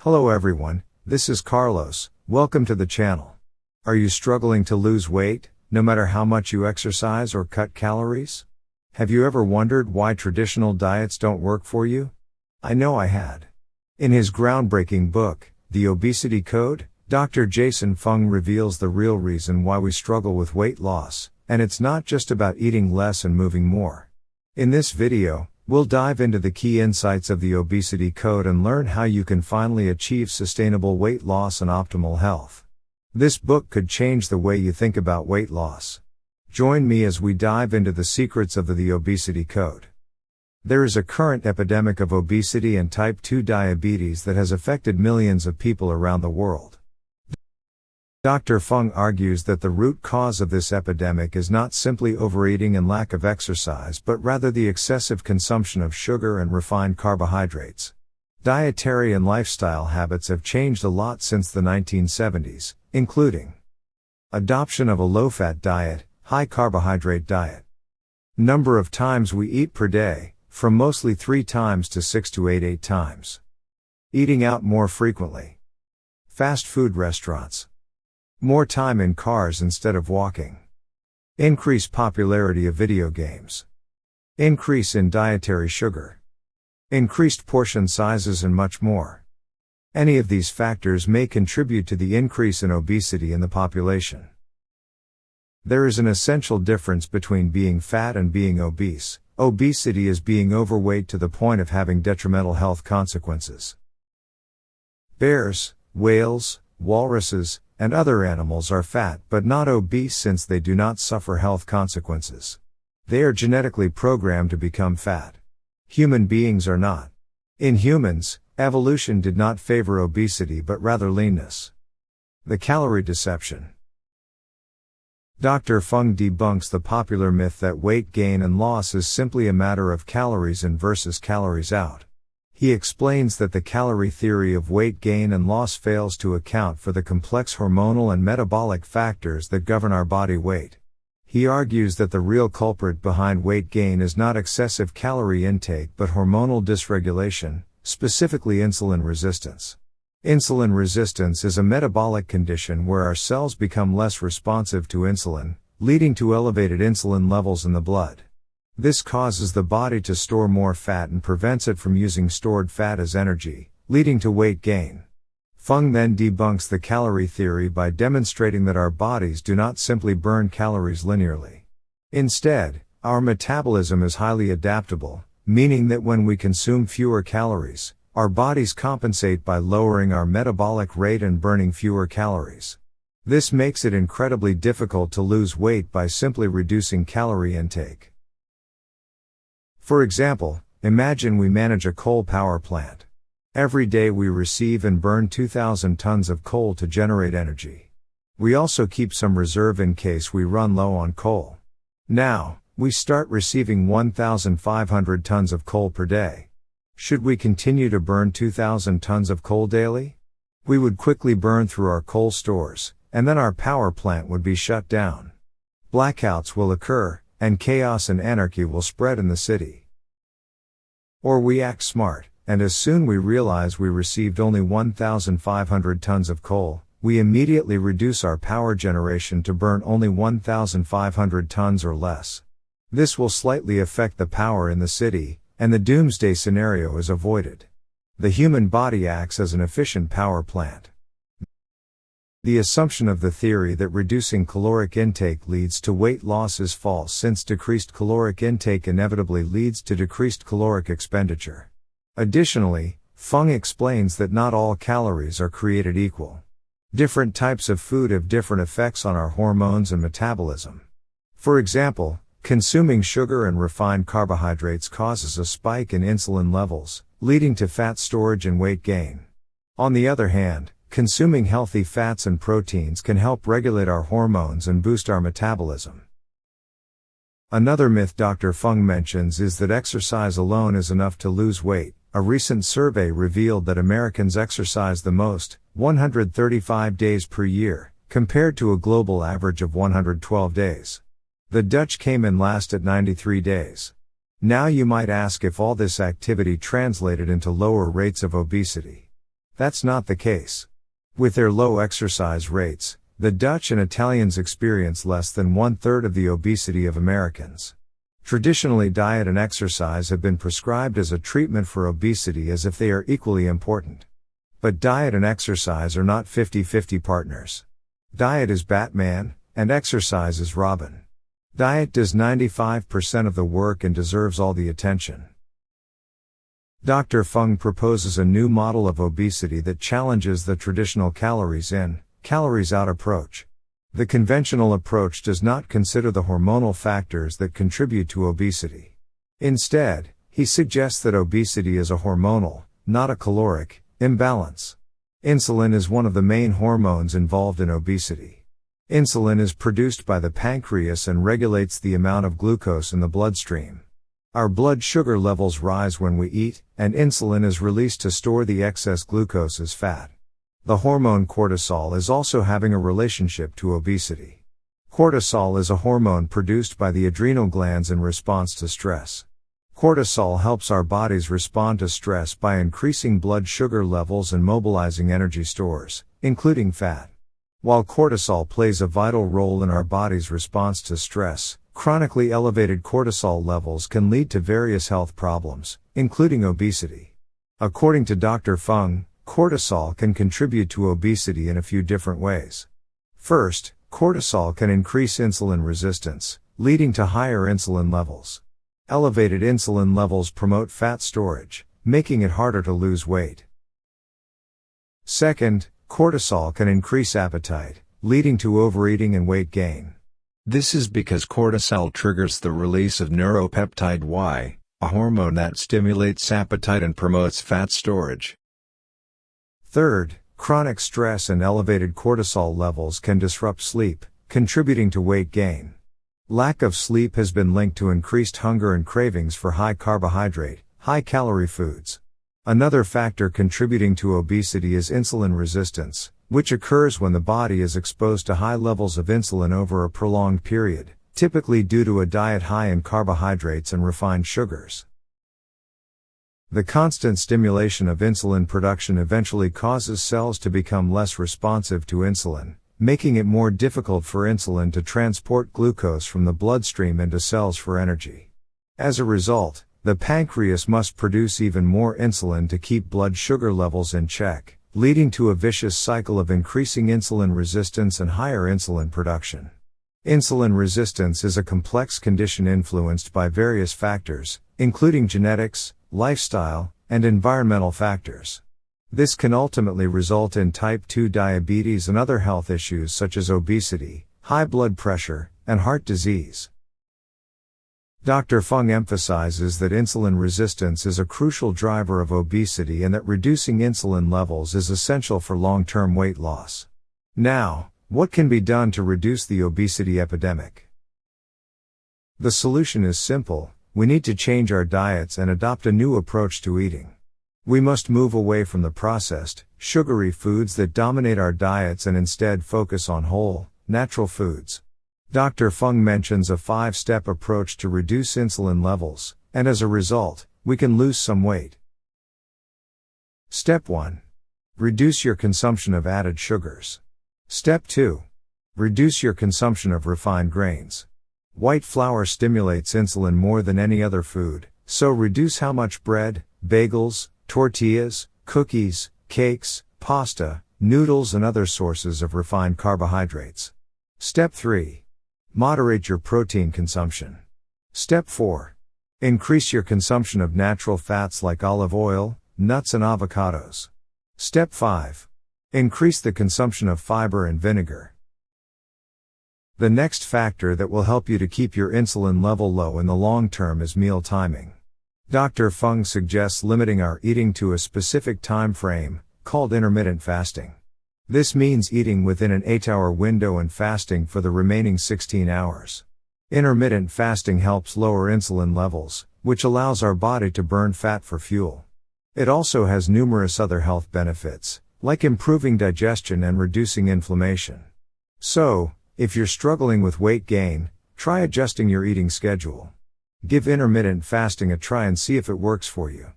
Hello everyone, this is Carlos, welcome to the channel. Are you struggling to lose weight, no matter how much you exercise or cut calories? Have you ever wondered why traditional diets don't work for you? I know I had. In his groundbreaking book, The Obesity Code, Dr. Jason Fung reveals the real reason why we struggle with weight loss, and it's not just about eating less and moving more. In this video, we'll dive into the key insights of the Obesity Code and learn how you can finally achieve sustainable weight loss and optimal health. This book could change the way you think about weight loss. Join me as we dive into the secrets of the Obesity Code. There is a current epidemic of obesity and type 2 diabetes that has affected millions of people around the world. Dr. Fung argues that the root cause of this epidemic is not simply overeating and lack of exercise but rather the excessive consumption of sugar and refined carbohydrates. Dietary and lifestyle habits have changed a lot since the 1970s, including adoption of a low-fat diet, high-carbohydrate diet. Number of times we eat per day, from mostly 3 times to 6 to 8 times. Eating out more frequently. Fast food restaurants. More time in cars instead of walking. Increased popularity of video games. Increase in dietary sugar. Increased portion sizes and much more. Any of these factors may contribute to the increase in obesity in the population. There is an essential difference between being fat and being obese. Obesity is being overweight to the point of having detrimental health consequences. Bears, whales, walruses, and other animals are fat but not obese since they do not suffer health consequences. They are genetically programmed to become fat. Human beings are not. In humans, evolution did not favor obesity but rather leanness. The Calorie Deception. Dr. Fung debunks the popular myth that weight gain and loss is simply a matter of calories in versus calories out. He explains that the calorie theory of weight gain and loss fails to account for the complex hormonal and metabolic factors that govern our body weight. He argues that the real culprit behind weight gain is not excessive calorie intake but hormonal dysregulation, specifically insulin resistance. Insulin resistance is a metabolic condition where our cells become less responsive to insulin, leading to elevated insulin levels in the blood. This causes the body to store more fat and prevents it from using stored fat as energy, leading to weight gain. Fung then debunks the calorie theory by demonstrating that our bodies do not simply burn calories linearly. Instead, our metabolism is highly adaptable, meaning that when we consume fewer calories, our bodies compensate by lowering our metabolic rate and burning fewer calories. This makes it incredibly difficult to lose weight by simply reducing calorie intake. For example, imagine we manage a coal power plant. Every day we receive and burn 2,000 tons of coal to generate energy. We also keep some reserve in case we run low on coal. Now, we start receiving 1,500 tons of coal per day. Should we continue to burn 2,000 tons of coal daily? We would quickly burn through our coal stores, and then our power plant would be shut down. Blackouts will occur, and chaos and anarchy will spread in the city. Or we act smart, and as soon we realize we received only 1,500 tons of coal, we immediately reduce our power generation to burn only 1,500 tons or less. This will slightly affect the power in the city, and the doomsday scenario is avoided. The human body acts as an efficient power plant. The assumption of the theory that reducing caloric intake leads to weight loss is false since decreased caloric intake inevitably leads to decreased caloric expenditure. Additionally, Fung explains that not all calories are created equal. Different types of food have different effects on our hormones and metabolism. For example, consuming sugar and refined carbohydrates causes a spike in insulin levels, leading to fat storage and weight gain. On the other hand, consuming healthy fats and proteins can help regulate our hormones and boost our metabolism. Another myth Dr. Fung mentions is that exercise alone is enough to lose weight. A recent survey revealed that Americans exercise the most, 135 days per year, compared to a global average of 112 days. The Dutch came in last at 93 days. Now you might ask if all this activity translated into lower rates of obesity. That's not the case. With their low exercise rates, the Dutch and Italians experience less than 1/3 of the obesity of Americans. Traditionally, diet and exercise have been prescribed as a treatment for obesity as if they are equally important. But diet and exercise are not 50-50 partners. Diet is Batman, and exercise is Robin. Diet does 95% of the work and deserves all the attention. Dr. Fung proposes a new model of obesity that challenges the traditional calories in, calories out approach. The conventional approach does not consider the hormonal factors that contribute to obesity. Instead, he suggests that obesity is a hormonal, not a caloric, imbalance. Insulin is one of the main hormones involved in obesity. Insulin is produced by the pancreas and regulates the amount of glucose in the bloodstream. Our blood sugar levels rise when we eat, and insulin is released to store the excess glucose as fat. The hormone cortisol is also having a relationship to obesity. Cortisol is a hormone produced by the adrenal glands in response to stress. Cortisol helps our bodies respond to stress by increasing blood sugar levels and mobilizing energy stores, including fat. While cortisol plays a vital role in our body's response to stress, chronically elevated cortisol levels can lead to various health problems, including obesity. According to Dr. Fung, cortisol can contribute to obesity in a few different ways. First, cortisol can increase insulin resistance, leading to higher insulin levels. Elevated insulin levels promote fat storage, making it harder to lose weight. Second, cortisol can increase appetite, leading to overeating and weight gain. This is because cortisol triggers the release of neuropeptide Y, a hormone that stimulates appetite and promotes fat storage. Third, chronic stress and elevated cortisol levels can disrupt sleep, contributing to weight gain. Lack of sleep has been linked to increased hunger and cravings for high carbohydrate, high calorie foods. Another factor contributing to obesity is insulin resistance, which occurs when the body is exposed to high levels of insulin over a prolonged period, typically due to a diet high in carbohydrates and refined sugars. The constant stimulation of insulin production eventually causes cells to become less responsive to insulin, making it more difficult for insulin to transport glucose from the bloodstream into cells for energy. As a result, the pancreas must produce even more insulin to keep blood sugar levels in check, leading to a vicious cycle of increasing insulin resistance and higher insulin production. Insulin resistance is a complex condition influenced by various factors, including genetics, lifestyle, and environmental factors. This can ultimately result in type 2 diabetes and other health issues such as obesity, high blood pressure, and heart disease. Dr. Fung emphasizes that insulin resistance is a crucial driver of obesity and that reducing insulin levels is essential for long-term weight loss. Now, what can be done to reduce the obesity epidemic? The solution is simple: we need to change our diets and adopt a new approach to eating. We must move away from the processed, sugary foods that dominate our diets and instead focus on whole, natural foods. Dr. Fung mentions a 5-step approach to reduce insulin levels, and as a result, we can lose some weight. Step 1. Reduce your consumption of added sugars. Step 2. Reduce your consumption of refined grains. White flour stimulates insulin more than any other food, so reduce how much bread, bagels, tortillas, cookies, cakes, pasta, noodles and other sources of refined carbohydrates. Step 3. Moderate your protein consumption. Step 4. Increase your consumption of natural fats like olive oil, nuts and avocados. Step 5. Increase the consumption of fiber and vinegar. The next factor that will help you to keep your insulin level low in the long term is meal timing. Dr. Fung suggests limiting our eating to a specific time frame, called intermittent fasting. This means eating within an 8-hour window and fasting for the remaining 16 hours. Intermittent fasting helps lower insulin levels, which allows our body to burn fat for fuel. It also has numerous other health benefits, like improving digestion and reducing inflammation. So, if you're struggling with weight gain, try adjusting your eating schedule. Give intermittent fasting a try and see if it works for you.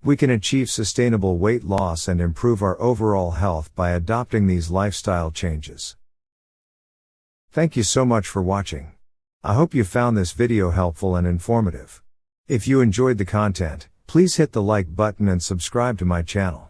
We can achieve sustainable weight loss and improve our overall health by adopting these lifestyle changes. Thank you so much for watching. I hope you found this video helpful and informative. If you enjoyed the content, please hit the like button and subscribe to my channel.